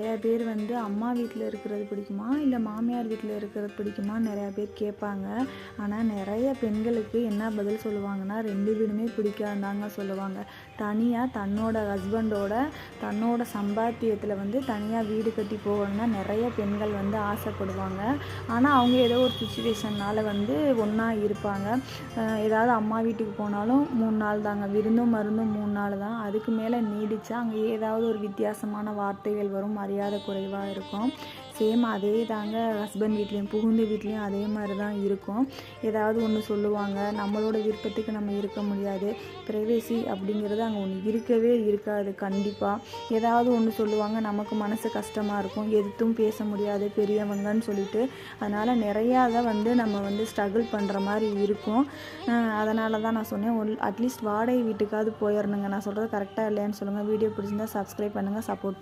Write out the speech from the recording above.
நிறையா பேர் வந்து அம்மா வீட்டில் இருக்கிறது பிடிக்குமா இல்லை மாமியார் வீட்டில் இருக்கிறது பிடிக்குமான்னு நிறையா பேர் கேட்பாங்க. ஆனால் நிறைய பெண்களுக்கு என்ன பதில் சொல்லுவாங்கன்னா, 2 வீடுமே பிடிக்காதுதாங்க சொல்லுவாங்க. தனியாக தன்னோட ஹஸ்பண்டோட தன்னோட சம்பாத்தியத்தில் வந்து தனியாக வீடு கட்டி போகணும்னா நிறைய பெண்கள் வந்து ஆசைப்படுவாங்க. ஆனால் அவங்க ஏதோ ஒரு சுச்சுவேஷன்னால் வந்து ஒன்றா இருப்பாங்க. ஏதாவது அம்மா வீட்டுக்கு போனாலும் 3 நாள் தாங்க, விருந்தும் மருந்தும் 3 நாள் தான். அதுக்கு மேலே நீடிச்சா அங்கே ஏதாவது ஒரு வித்தியாசமான வார்த்தைகள் வரும், மரியாதை குறைவாக இருக்கும். சேம் அதே தாங்க ஹஸ்பண்ட் வீட்லேயும் புகுந்த வீட்லேயும் அதே மாதிரி தான் இருக்கும். ஏதாவது ஒன்று சொல்லுவாங்க, நம்மளோட விருப்பத்துக்கு நம்ம இருக்க முடியாது. ப்ரைவேசி அப்படிங்கிறது அங்கே ஒன்று இருக்கவே இருக்காது. கண்டிப்பாக ஏதாவது ஒன்று சொல்லுவாங்க, நமக்கு மனசு கஷ்டமாக இருக்கும், எதுவும் பேச முடியாது பெரியவங்கன்னு சொல்லிட்டு. அதனால் நிறையா அதை வந்து நம்ம வந்து ஸ்ட்ரகிள் பண்ணுற மாதிரி இருக்கும். அதனால தான் நான் சொன்னேன், அட்லீஸ்ட் வாடகை வீட்டுக்காவது போயிடணுங்க. நான் சொல்கிறது கரெக்டாக இல்லையான்னு சொல்லுங்கள். வீடியோ பிடிச்சிருந்தால் சப்ஸ்கிரைப் பண்ணுங்கள், சப்போர்ட்